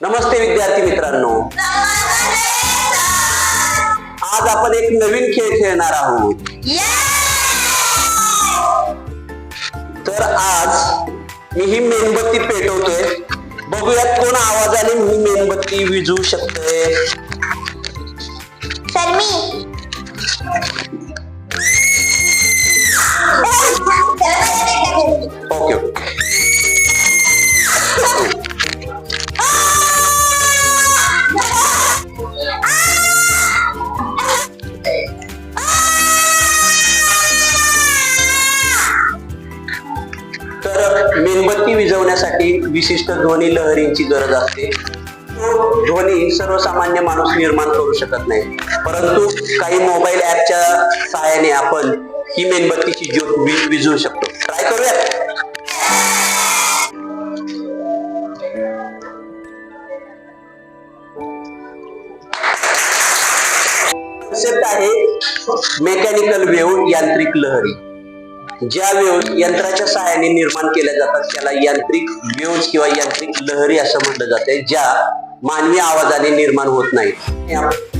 नमस्ते विद्यार्थी मित्रांनो, आज आपण एक नवीन खेळ खेळणार आहोत. तर आज मी ही मेणबत्ती पेटवतोय. बघूयात कोण आवाजाने ही मेणबत्ती विझवू शकतोय. सर मी ओके. तर मेणबत्ती विझवण्यासाठी विशिष्ट ध्वनी लहरींची गरज असते. तो ध्वनी सर्वसामान्य माणूस निर्माण करू शकत नाही, परंतु काही मोबाईल ऍपच्या सहाय्याने आपण ही मेणबत्तीची ज्योत विझवू शकतो. ट्राय करूयात. कन्सेप्ट आहे मेकॅनिकल वेव्ह, यांत्रिक लहरी. ज्या वेव्ह यंत्राच्या सहाय्याने निर्माण केल्या जातात त्याला यांत्रिक वेव्ह किंवा यांत्रिक लहरी असं म्हटलं जाते, ज्या मानवी आवाजाने निर्माण होत नाहीत.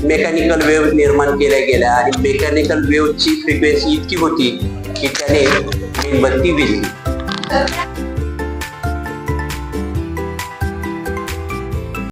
मेकॅनिकल वेव्ह निर्माण केल्या गेल्या आणि मेकॅनिकल वेव्हची फ्रिक्वेन्सी इतकी होती की त्याने मेणबत्ती विझली.